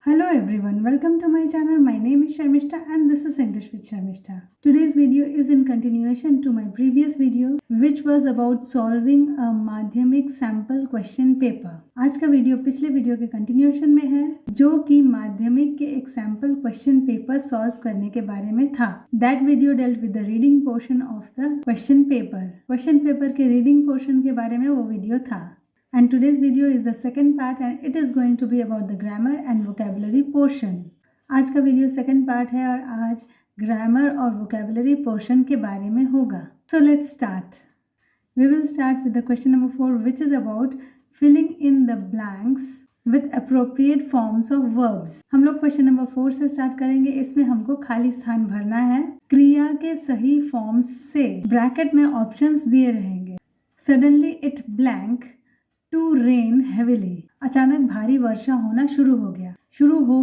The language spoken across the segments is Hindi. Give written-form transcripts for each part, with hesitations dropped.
Hello everyone, welcome to my channel. My name is Sharmishta and this is English with Sharmishta. Today's video is in continuation to my previous video which was about solving a माध्यमिक sample question paper. आज का वीडियो पिछले वीडियो के कंटिन्यूएशन में है जो कि माध्यमिक के एक सैम्पल क्वेश्चन पेपर सॉल्व करने के बारे में था. That video dealt with the reading portion of the question paper. Question paper के रीडिंग पोर्शन के बारे में वो वीडियो था. And today's video is the second part and it is going to be about the grammar and vocabulary portion. आज का वीडियो सेकंड पार्ट है और आज ग्रामर और vocabulary portion के बारे में होगा. So let's start. We will start with the question number 4 which is about filling in the blanks with appropriate forms of verbs. हम लोग क्वेश्चन नंबर 4 से स्टार्ट करेंगे. इसमें हमको खाली स्थान भरना है. क्रिया के सही फॉर्म्स से ब्रैकेट में ऑप्शंस दिए रहेंगे. Suddenly it blank to rain heavily. अचानक भारी वर्षा होना शुरू हो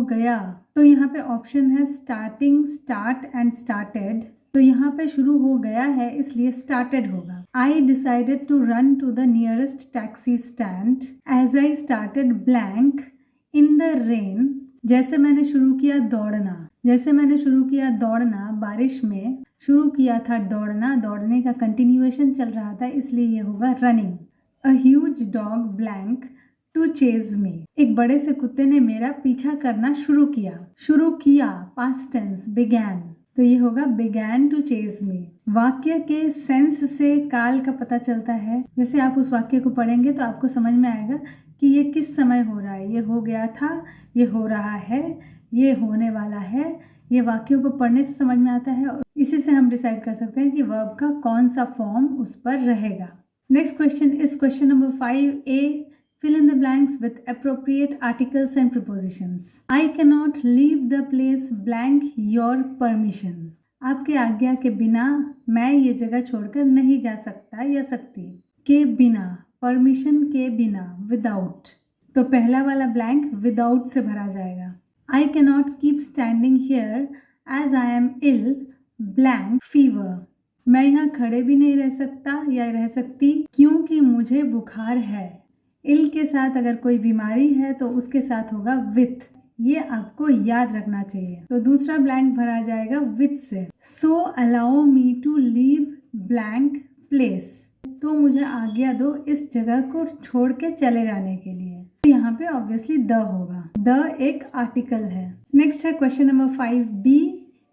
गया. तो यहाँ पे ऑप्शन है स्टार्टिंग, स्टार्ट एंड स्टार्टेड. तो यहाँ पे शुरू हो गया है इसलिए स्टार्टेड होगा. I decided to run to the nearest taxi stand as I started blank in the rain. जैसे मैंने शुरू किया दौड़ना बारिश में शुरू किया था दौड़ने का कंटिन्यूएशन चल रहा था इसलिए ये होगा running. A huge dog blank to chase me. एक बड़े से कुत्ते ने मेरा पीछा करना शुरू किया past tense began. तो ये होगा began to chase me. वाक्य के सेंस से काल का पता चलता है. जैसे आप उस वाक्य को पढ़ेंगे तो आपको समझ में आएगा कि ये किस समय हो रहा है. ये हो गया था, ये हो रहा है, ये होने वाला है. ये वाक्यों को पढ़ने से समझ में आता है और इसी से हम डिसाइड कर सकते हैं कि वर्ब का कौन सा फॉर्म उस पर रहेगा. Next question is question number 5A. Fill in the blanks with appropriate articles and prepositions. I cannot leave the place blank your permission. आपके आज्ञा के बिना मैं ये जगह छोड़कर नहीं जा सकता या सकती. के बिना, परमिशन के बिना, without. तो पहला वाला ब्लैंक without से भरा जाएगा. I cannot keep standing here as I am ill blank fever. मैं यहाँ खड़े भी नहीं रह सकता या रह सकती क्योंकि मुझे बुखार है. इल के साथ अगर कोई बीमारी है तो उसके साथ होगा विथ. ये आपको याद रखना चाहिए. तो दूसरा ब्लैंक भरा जाएगा विथ से. So allow me to leave blank place. तो मुझे आज्ञा दो इस जगह को छोड़ के चले जाने के लिए. तो यहाँ पे ऑब्वियसली द होगा. द एक आर्टिकल है. नेक्स्ट है question number 5B.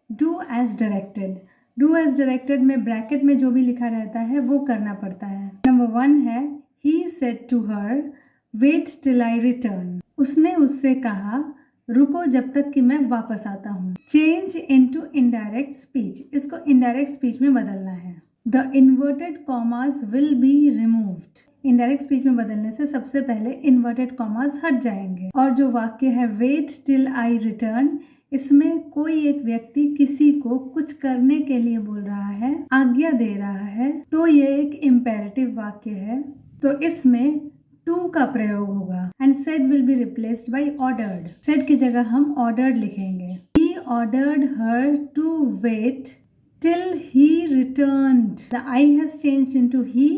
Do as directed. Do as directed में ब्रैकेट में जो भी लिखा रहता है वो करना पड़ता है. नंबर 1 है He said to her, wait till I return. उसने उससे कहा रुको जब तक कि मैं वापस आता हूँ. Change into indirect speech. इसको indirect speech में बदलना है. The inverted commas will be removed. indirect speech में बदलने से सबसे पहले inverted commas हट जाएंगे. और जो वाक्य है wait till I return, इसमें कोई एक व्यक्ति किसी को कुछ करने के लिए बोल रहा है, आज्ञा दे रहा है, तो ये एक इम्पेरेटिव वाक्य है. तो इसमें टू का प्रयोग होगा. And said will be replaced by ordered. Said की जगह हम ऑर्डर्ड लिखेंगे. He ordered her to wait till he returned. The I has changed into he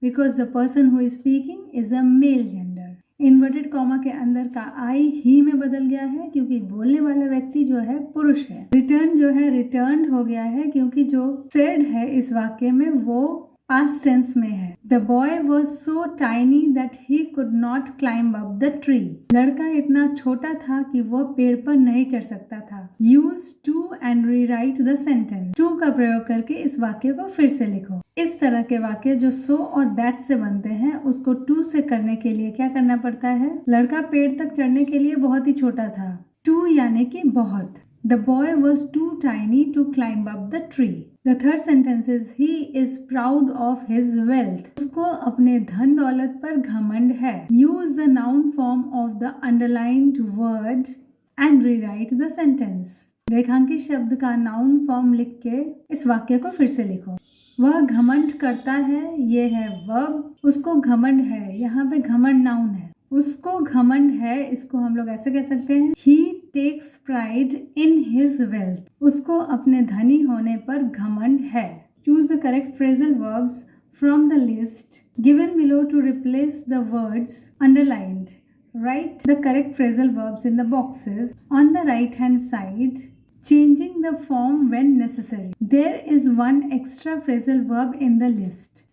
because the person who is speaking is a male gender. Inverted comma के अंदर का आई ही में बदल गया है क्योंकि बोलने वाला व्यक्ति जो है पुरुष है. रिटर्न जो है रिटर्न्ड हो गया है क्योंकि जो सेड है इस वाक्य में वो पास्ट टेंस में है. The boy was so tiny that he could not climb up the tree. लड़का इतना छोटा था कि वो पेड़ पर नहीं चढ़ सकता था. Use to and rewrite the sentence. To का प्रयोग करके इस वाक्य को फिर से लिखो. इस तरह के वाक्य जो सो और दैट से बनते हैं उसको टू से करने के लिए क्या करना पड़ता है. लड़का पेड़ तक चढ़ने के लिए बहुत ही छोटा था. टू यानी कि बहुत. The boy was too tiny to climb up the tree. The third sentence is he is proud of his wealth. उसको अपने धन दौलत पर घमंड है. Use the noun form of the underlined word and rewrite the sentence. रेखांकित शब्द का नाउन फॉर्म लिख के इस वाक्य को फिर से लिखो. वह घमंड करता है, ये है वर्ब. उसको घमंड है, यहाँ पे घमंड नाउन है. उसको घमंड है, इसको हम लोग ऐसे कह सकते हैं He takes pride in his wealth. उसको अपने धनी होने पर घमंड है. Choose the correct phrasal verbs from the list given below to replace the words underlined. Write the correct phrasal verbs in the boxes on the right hand side, changing the form when necessary. There is one extra phrasal verb in the list.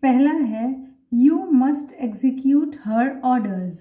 पहला है You must execute her orders.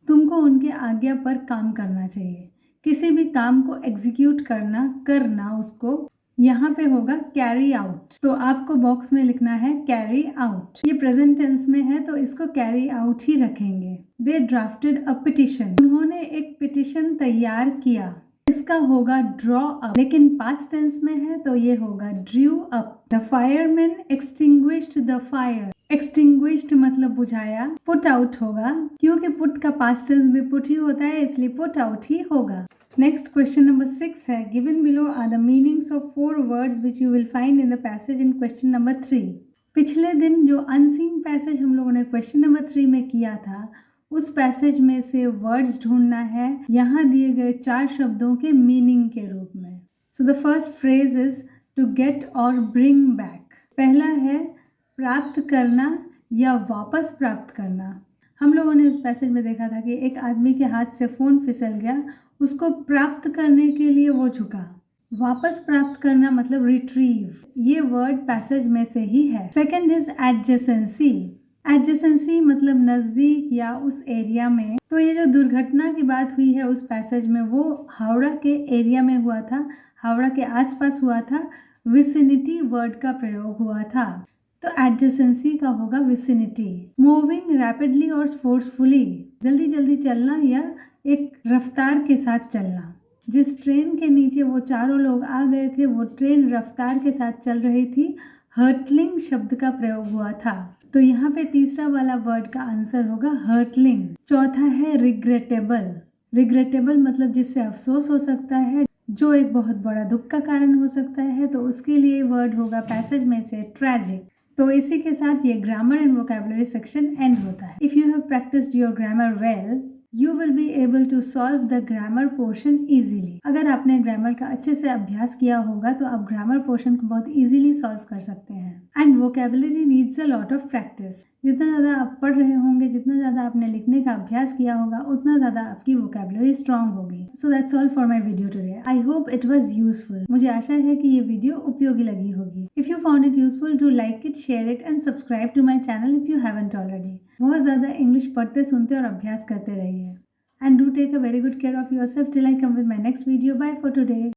तुमको उनके आज्ञा पर काम करना चाहिए। किसी भी काम को एग्जीक्यूट करना उसको यहाँ पे होगा कैरी आउट। तो आपको बॉक्स में लिखना है कैरी आउट। ये प्रेजेंट टेंस में है तो इसको कैरी आउट ही रखेंगे। दे ड्राफ्टेड अ पिटिशन। उन्होंने एक पिटिशन तैयार किया। इसका होगा ड्रॉ अप, लेकिन पास्ट टेंस में है तो ये होगा Drew up. The fireman extinguished the fire. Extinguished मतलब बुझाया। पुट आउट होगा, क्योंकि पुट का पास्ट टेंस में पुट ही होता है, इसलिए पुट आउट ही होगा। नेक्स्ट क्वेश्चन नंबर 6 है given below are the meanings of 4 words which you will find in the passage in question number 3। पिछले दिन जो अनसीन पैसेज हम लोगों ने क्वेश्चन नंबर 3 में किया था, उस पैसेज में से वर्ड्स ढूंढना है यहाँ दिए गए 4 शब्दों के मीनिंग के रूप में। So the first phrase is to get or bring back. पहला है प्राप्त करना या वापस प्राप्त करना। हम लोगों ने उस पैसेज में देखा था कि एक आदमी के हाथ से फ़ोन फिसल गया, उसको प्राप्त करने के लिए वो झुका। वापस प्राप्त करना मतलब रिट्रीव। ये वर्ड पैसेज में से ही है। Second is adjacency. एडजेसेंसी मतलब नज़दीक या उस एरिया में। तो ये जो दुर्घटना की बात हुई है उस पैसेज में, वो हावड़ा के एरिया में हुआ था, हावड़ा के आसपास हुआ था। विसिनिटी वर्ड का प्रयोग हुआ था, तो एडजेसेंसी का होगा विसिनिटी। मूविंग रैपिडली और फोर्सफुली, जल्दी जल्दी चलना या एक रफ्तार के साथ चलना। जिस ट्रेन के नीचे वो चारों लोग आ गए थे, वो ट्रेन रफ्तार के साथ चल रही थी। हर्टलिंग शब्द का प्रयोग हुआ था, तो यहाँ पे तीसरा वाला वर्ड का आंसर होगा हर्टलिंग। चौथा है रिग्रेटेबल। रिग्रेटेबल मतलब जिससे अफसोस हो सकता है, जो एक बहुत बड़ा दुख का कारण हो सकता है, तो उसके लिए वर्ड होगा पैसेज में से ट्रैजिक। तो इसी के साथ ये grammar and vocabulary section end होता है। If you have practised your grammar well, you will be able to solve the grammar portion easily. अगर आपने ग्रामर का अच्छे से अभ्यास किया होगा तो आप ग्रामर पोर्शन को बहुत इजीली सॉल्व कर सकते हैं। And vocabulary needs a lot of practice. जितना ज़्यादा आप पढ़ रहे होंगे, जितना ज़्यादा आपने लिखने का अभ्यास किया होगा, उतना ज़्यादा आपकी वोकैबुलरी स्ट्रांग होगी। So that's all for my video today. I hope it was useful. मुझे आशा है कि ये वीडियो उपयोगी लगी होगी। If you found it useful, do like it, share it and subscribe to my channel if you haven't already. बहुत ज़्यादा इंग्लिश पढ़ते, सुनते और अभ्यास करते रहिए। And do take a very good care of yourself till I come with my next video. Bye for today.